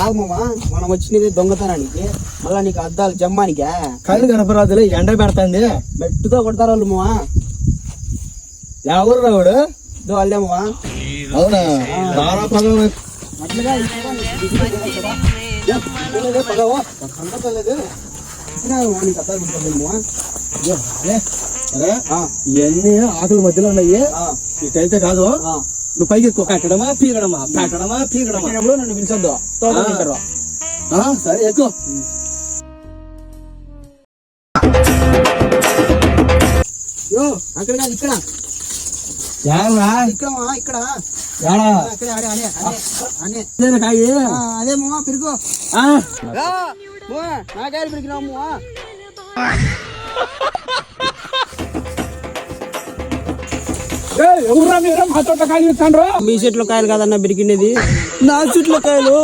కాదు మామా, మనం వచ్చినది దొంగతనానికి, మళ్ళా నీకు అద్దాలు జమ్మానికా? కళ్ళు కనపరాదులే, ఎండ పెడతాంది. మెట్టుతో కొడతారు వాళ్ళు మామా. ఎవరు రావుడు? వాళ్ళే మామా. అవునా? రారా పదవ అట్లుగా ఇవన్నీ ఆకుల మధ్యలో ఉన్నాయి. ఇటైతే కాదు, నువ్వు పైకి ఎక్కువ పెట్టడమా పీకడమా, పెట్టడమా పీకడమా. నన్ను పిలిచొద్దు, తోట తింటారు. సరే ఎక్కువ. అక్కడ కాదు, ఇక్కడ ఇక్కడ అదే మామా పిరుగు. నాకాయలు పిరికినావు మామా. ఎవరు మా తోట కాయలు ఇస్తాండ్రు? మీ చెట్లో కాయలు కాదన్నా బిరికినది, నా చెట్లో కాయలు.